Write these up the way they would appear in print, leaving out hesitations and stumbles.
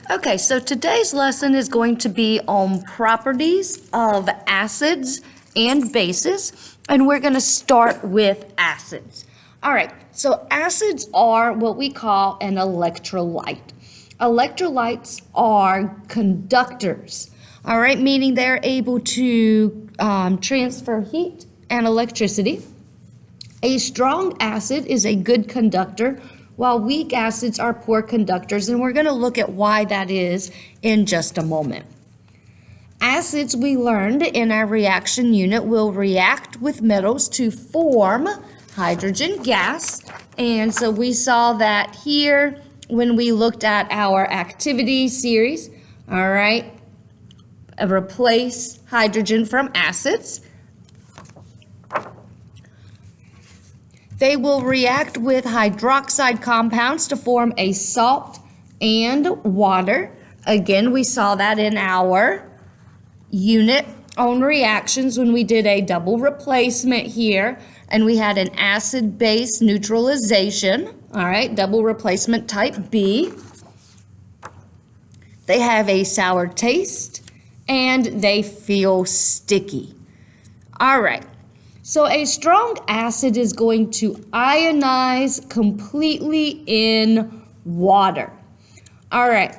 Okay, so today's lesson is going to be on properties of acids and bases, and we're going to start with acids. All right, so acids are what we call an electrolyte. Electrolytes are conductors, all right, meaning they're able to transfer heat and electricity. A strong acid is a good conductor, while weak acids are poor conductors, and we're going to look at why that is in just a moment. Acids, we learned in our reaction unit, will react with metals to form hydrogen gas, and so we saw that here when we looked at our activity series, all right, replace hydrogen from acids. They will react with hydroxide compounds to form a salt and water. Again, we saw that in our unit on reactions when we did a double replacement here, and we had an acid-base neutralization, all right, double replacement type B. They have a sour taste, and they feel sticky. All right. So a strong acid is going to ionize completely in water. All right,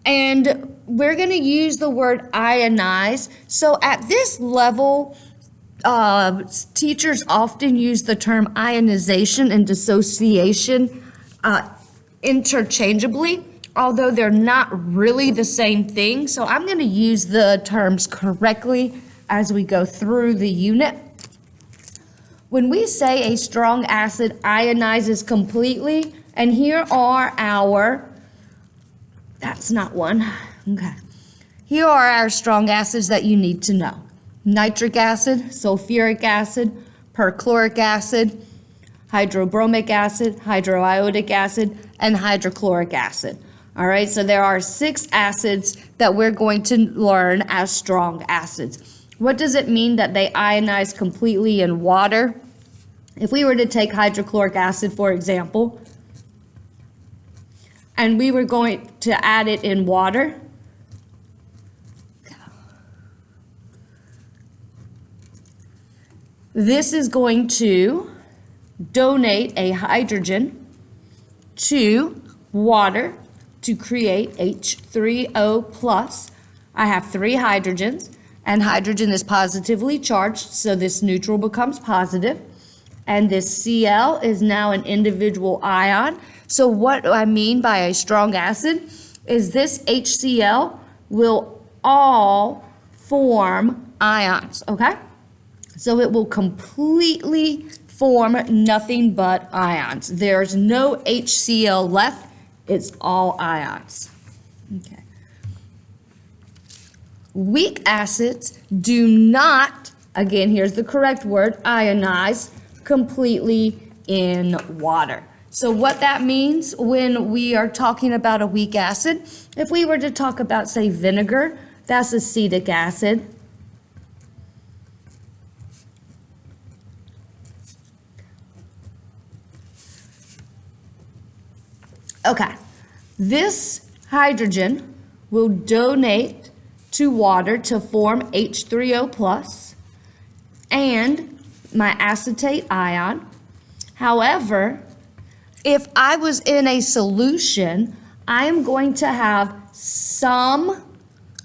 and we're going to use the word ionize. So at this level, teachers often use the term ionization and dissociation interchangeably, although they're not really the same thing. So I'm going to use the terms correctly as we go through the unit. When we say a strong acid ionizes completely, and here are our, that's not one, okay. Here are our strong acids that you need to know. Nitric acid, sulfuric acid, perchloric acid, hydrobromic acid, hydroiodic acid, and hydrochloric acid. All right, so there are 6 acids that we're going to learn as strong acids. What does it mean that they ionize completely in water? If we were to take hydrochloric acid, for example, and we were going to add it in water, this is going to donate a hydrogen to water to create H3O+. I have 3 hydrogens, and hydrogen is positively charged, so this neutral becomes positive. And this Cl is now an individual ion. So what I mean by a strong acid is this HCl will all form ions, okay? So it will completely form nothing but ions. There's no HCl left. It's all ions. Okay. Weak acids do not, again, here's the correct word, ionize completely in water. So what that means when we are talking about a weak acid, if we were to talk about, say, vinegar, that's acetic acid. Okay, this hydrogen will donate to water to form H3O+, and my acetate ion. However, if I was in a solution, I am going to have some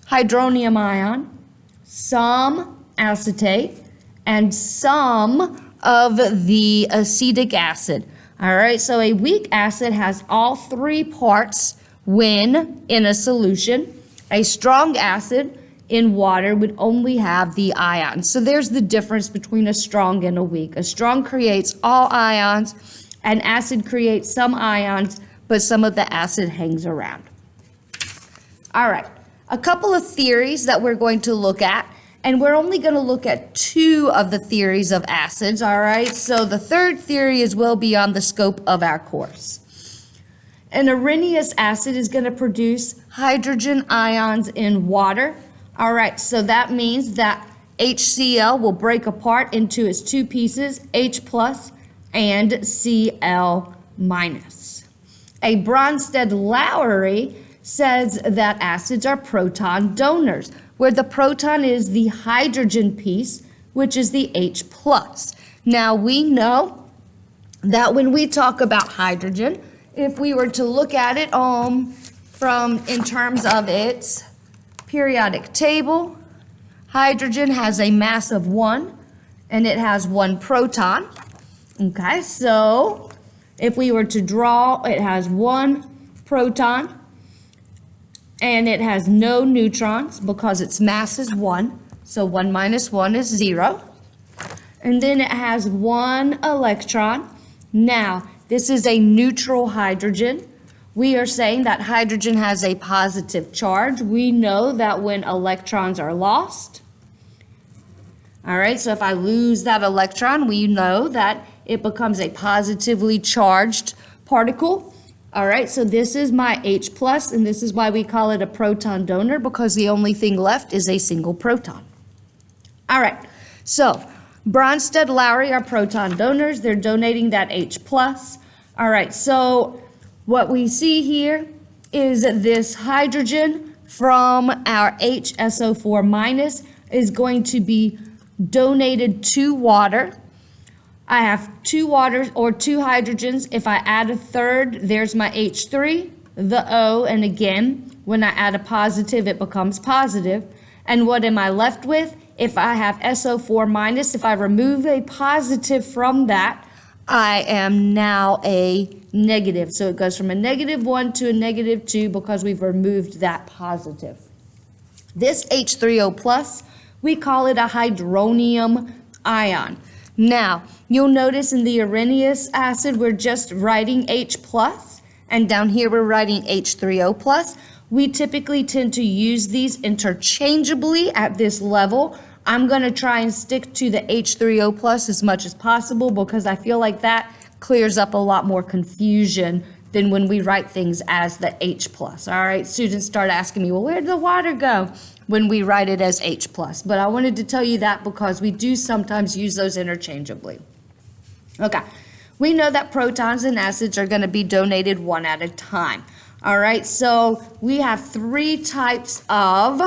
hydronium ion, some acetate, and some of the acetic acid. All right, so a weak acid has all 3 parts when in a solution. A strong acid in water would only have the ions. So there's the difference between a strong and a weak. A strong creates all ions, and acid creates some ions, but some of the acid hangs around. All right, a couple of theories that we're going to look at, and we're only going to look at 2 of the theories of acids, all right? So the third theory is well beyond the scope of our course. An areneous acid is going to produce hydrogen ions in water. All right, so that means that HCl will break apart into its 2 pieces, H+ and Cl-. A Bronsted-Lowry says that acids are proton donors, where the proton is the hydrogen piece, which is the H+. Now we know that when we talk about hydrogen, if we were to look at it in terms of its periodic table, hydrogen has a mass of 1 and it has 1 proton. Okay, so if we were to draw, it has 1 proton and it has no neutrons because its mass is 1. So 1 minus 1 is 0. And then it has 1 electron. Now, this is a neutral hydrogen. We are saying that hydrogen has a positive charge. We know that when electrons are lost, all right, so if I lose that electron, we know that it becomes a positively charged particle. All right, so this is my H+, and this is why we call it a proton donor, because the only thing left is a single proton. All right, so Bronsted-Lowry are proton donors. They're donating that H+. All right, so what we see here is this hydrogen from our HSO4- is going to be donated to water. I have 2 waters or 2 hydrogens. If I add a third, there's my H3, the O, and again, when I add a positive, it becomes positive. And what am I left with? If I have SO4-, if I remove a positive from that, I am now a negative. So it goes from a -1 to a -2 because we've removed that positive. This H3O+, we call it a hydronium ion. Now, you'll notice in the Arrhenius acid, we're just writing H+, and down here we're writing H3O+. We typically tend to use these interchangeably at this level. I'm going to try and stick to the H3O+ as much as possible because I feel like that clears up a lot more confusion than when we write things as the H+. All right, students start asking me, well, where did the water go when we write it as H+? But I wanted to tell you that because we do sometimes use those interchangeably. Okay, we know that protons and acids are going to be donated 1 at a time. All right, so we have 3 types of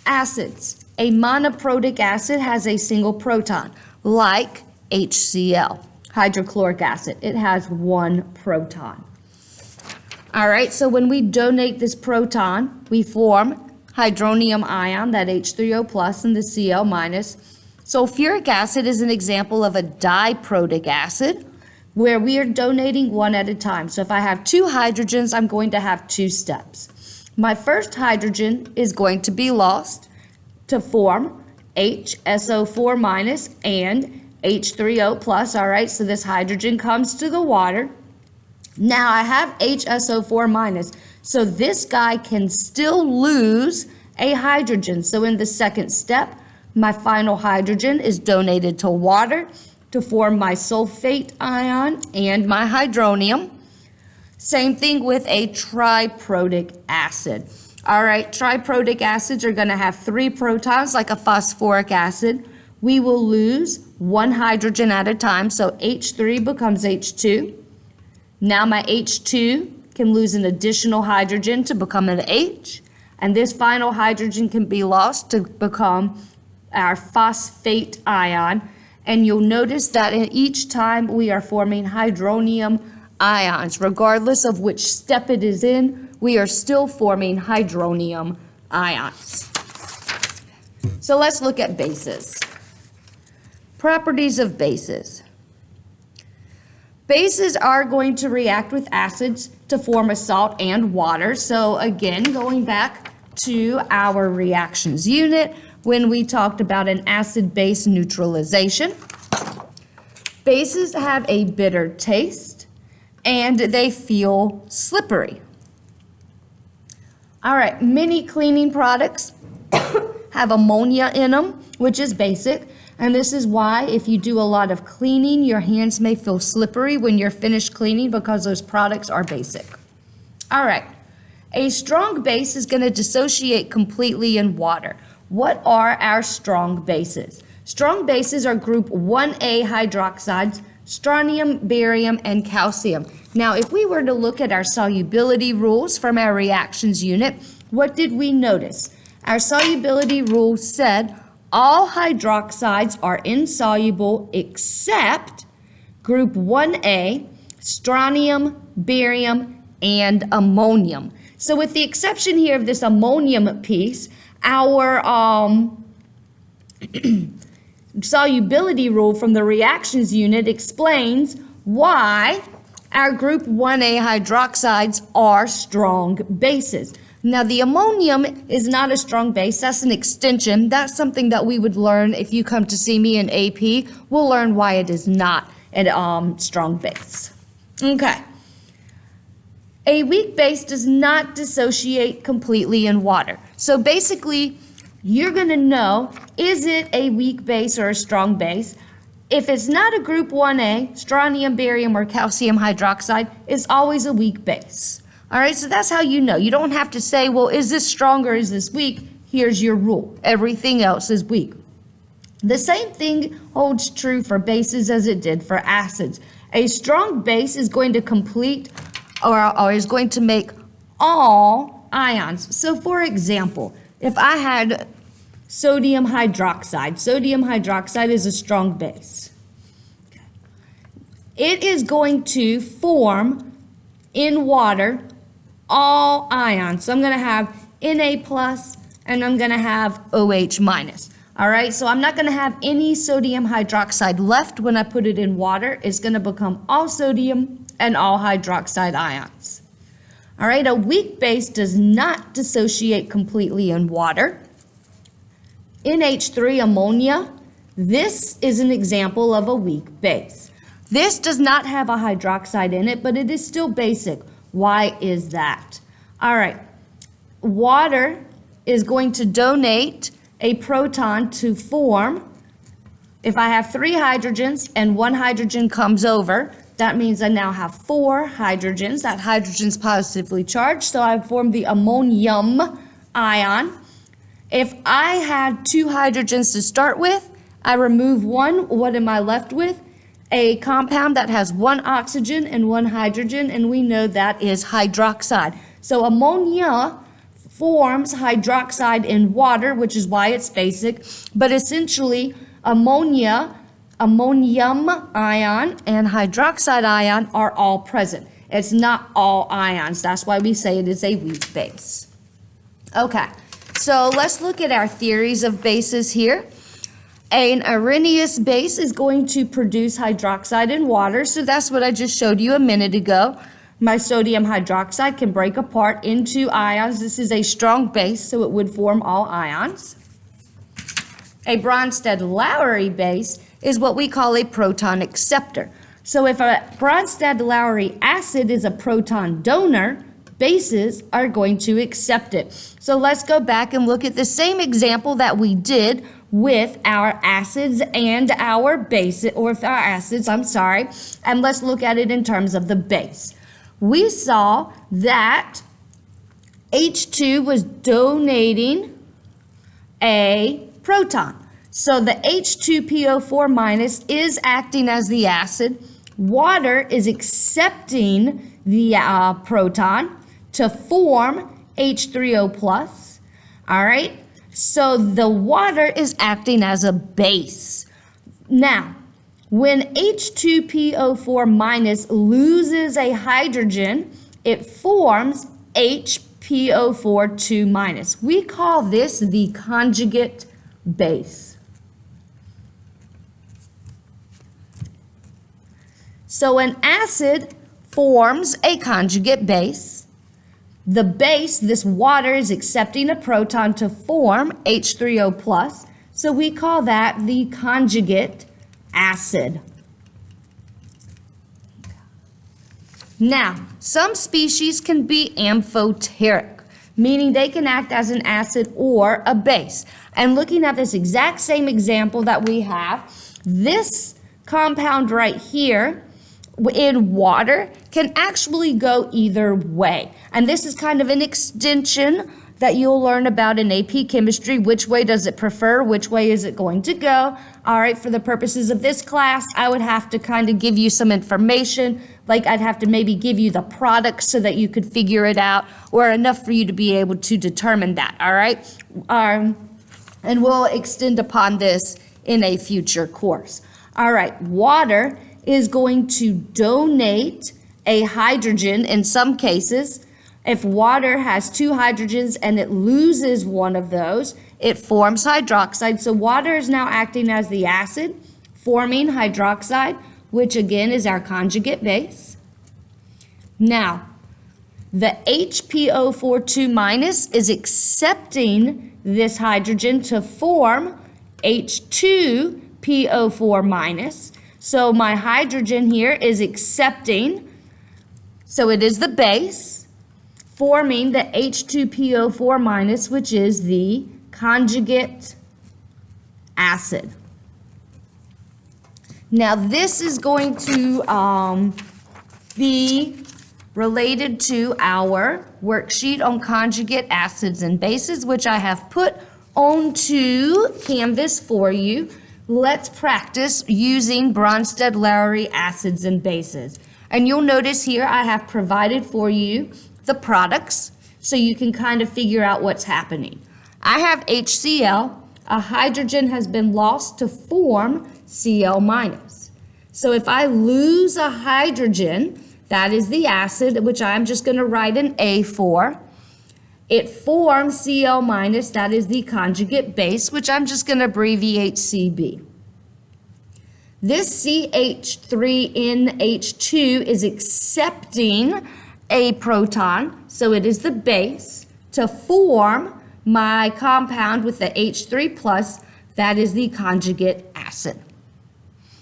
acids. A monoprotic acid has a single proton, like HCl, hydrochloric acid. It has 1 proton. All right, so when we donate this proton, we form hydronium ion, that H3O+, and the Cl-. Sulfuric acid is an example of a diprotic acid, where we are donating 1 at a time. So if I have 2 hydrogens, I'm going to have 2 steps. My first hydrogen is going to be lost to form HSO4- and H3O+. All right, so this hydrogen comes to the water. Now I have HSO4-, so this guy can still lose a hydrogen. So in the second step, my final hydrogen is donated to water to form my sulfate ion and my hydronium. Same thing with a triprotic acid. All right, triprotic acids are going to have 3 protons like a phosphoric acid. We will lose 1 hydrogen at a time, so H3 becomes H2. Now my H2 can lose an additional hydrogen to become an H, and this final hydrogen can be lost to become our phosphate ion. And you'll notice that in each time we are forming hydronium ions. Regardless of which step it is in, we are still forming hydronium ions. So let's look at bases. Properties of bases. Bases are going to react with acids to form a salt and water. So again, going back to our reactions unit, when we talked about an acid-base neutralization, bases have a bitter taste and they feel slippery. All right, many cleaning products have ammonia in them, which is basic. And this is why if you do a lot of cleaning, your hands may feel slippery when you're finished cleaning because those products are basic. All right, a strong base is going to dissociate completely in water. What are our strong bases? Strong bases are group 1A hydroxides strontium, barium, and calcium. Now, if we were to look at our solubility rules from our reactions unit, what did we notice? Our solubility rule said all hydroxides are insoluble except group 1A, strontium, barium, and ammonium. So with the exception here of this ammonium piece, our solubility rule from the reactions unit explains why our group 1A hydroxides are strong bases. Now, the ammonium is not a strong base. That's an extension. That's something that we would learn if you come to see me in AP. We'll learn why it is not a strong base. Okay. A weak base does not dissociate completely in water. So basically, you're going to know, is it a weak base or a strong base? If it's not a group 1A, strontium, barium, or calcium hydroxide, it's always a weak base. All right, so that's how you know. You don't have to say, well, is this strong or is this weak? Here's your rule. Everything else is weak. The same thing holds true for bases as it did for acids. A strong base is going to complete or is going to make all ions. So for example, if I had sodium hydroxide is a strong base. It is going to form in water all ions. So I'm going to have Na plus and I'm going to have OH minus. All right, so I'm not going to have any sodium hydroxide left when I put it in water. It's going to become all sodium and all hydroxide ions. All right, a weak base does not dissociate completely in water. NH3 ammonia, this is an example of a weak base. This does not have a hydroxide in it, but it is still basic. Why is that? All right, water is going to donate a proton to form, if I have 3 hydrogens and 1 hydrogen comes over, that means I now have 4 hydrogens. That hydrogen's positively charged, so I've formed the ammonium ion. If I had 2 hydrogens to start with, I remove 1, what am I left with? A compound that has 1 oxygen and 1 hydrogen, and we know that is hydroxide. So ammonia forms hydroxide in water, which is why it's basic, but essentially ammonium ion and hydroxide ion are all present. It's not all ions. That's why we say it is a weak base. Okay, so let's look at our theories of bases here. An Arrhenius base is going to produce hydroxide in water, so that's what I just showed you a minute ago. My sodium hydroxide can break apart into ions. This is a strong base, so it would form all ions. A Bronsted-Lowry base is what we call a proton acceptor. So if a Bronsted-Lowry acid is a proton donor, bases are going to accept it. So let's go back and look at the same example that we did with our acids and our bases, or with our acids, and let's look at it in terms of the base. We saw that H2 was donating a proton. So the H2PO4 minus is acting as the acid. Water is accepting the proton to form H3O plus. All right. So the water is acting as a base. Now, when H2PO4 minus loses a hydrogen, it forms HPO4 minus. We call this the conjugate base. So an acid forms a conjugate base. The base, this water, is accepting a proton to form H3O plus. So we call that the conjugate acid. Now, some species can be amphoteric, meaning they can act as an acid or a base. And looking at this exact same example that we have, this compound right here in water can actually go either way. And this is kind of an extension that you'll learn about in AP Chemistry. Which way does it prefer? Which way is it going to go? All right, for the purposes of this class, I would have to kind of give you some information, like I'd have to maybe give you the product so that you could figure it out, or enough for you to be able to determine that, all right? And we'll extend upon this in a future course. All right, water is going to donate a hydrogen in some cases. If water has two hydrogens and it loses one of those, it forms hydroxide. So water is now acting as the acid, forming hydroxide, which again is our conjugate base. Now, the HPO42 minus is accepting this hydrogen to form H2PO4 minus. So my hydrogen here is accepting, so it is the base, forming the H2PO4 minus, which is the conjugate acid. Now this is going to be related to our worksheet on conjugate acids and bases, which I have put onto Canvas for you. Let's practice using Bronsted-Lowry acids and bases. And you'll notice here I have provided for you the products so you can kind of figure out what's happening. I have HCl. A hydrogen has been lost to form Cl minus. So if I lose a hydrogen, that is the acid, which I'm just going to write an A for. It forms Cl minus, that is the conjugate base, which I'm just going to abbreviate Cb. This CH3NH2 is accepting a proton, so it is the base, to form my compound with the H3 plus, that is the conjugate acid.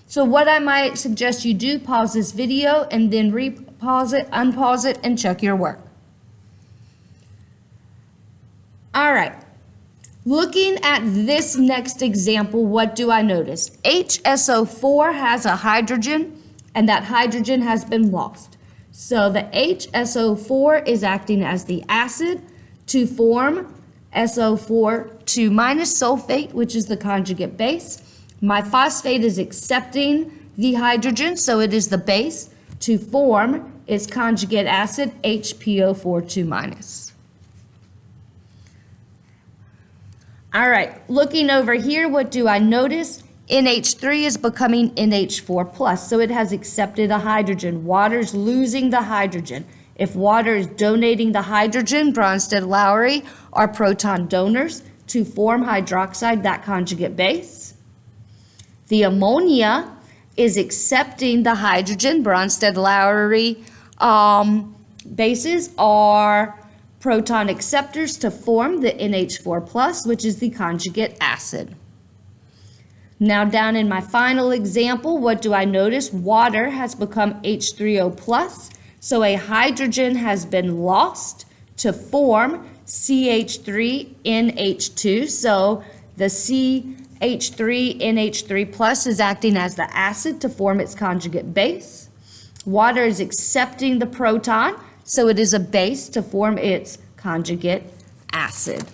So what I might suggest you do, pause this video and then repause it, unpause it, and check your work. All right, looking at this next example, what do I notice? HSO4 has a hydrogen, and that hydrogen has been lost. So the HSO4 is acting as the acid to form SO4 minus sulfate, which is the conjugate base. My phosphate is accepting the hydrogen, so it is the base to form its conjugate acid, HPO42 minus. All right, looking over here, what do I notice? NH3 is becoming NH4 plus, so it has accepted a hydrogen. Water's losing the hydrogen. If water is donating the hydrogen, Bronsted-Lowry are proton donors to form hydroxide, that conjugate base. The ammonia is accepting the hydrogen. Bronsted-Lowry bases are proton acceptors to form the NH4 plus, which is the conjugate acid. Now down in my final example, what do I notice? Water has become H3O plus, so a hydrogen has been lost to form CH3NH2. So the CH3NH3 plus is acting as the acid to form its conjugate base. Water is accepting the proton, so it is a base to form its conjugate acid.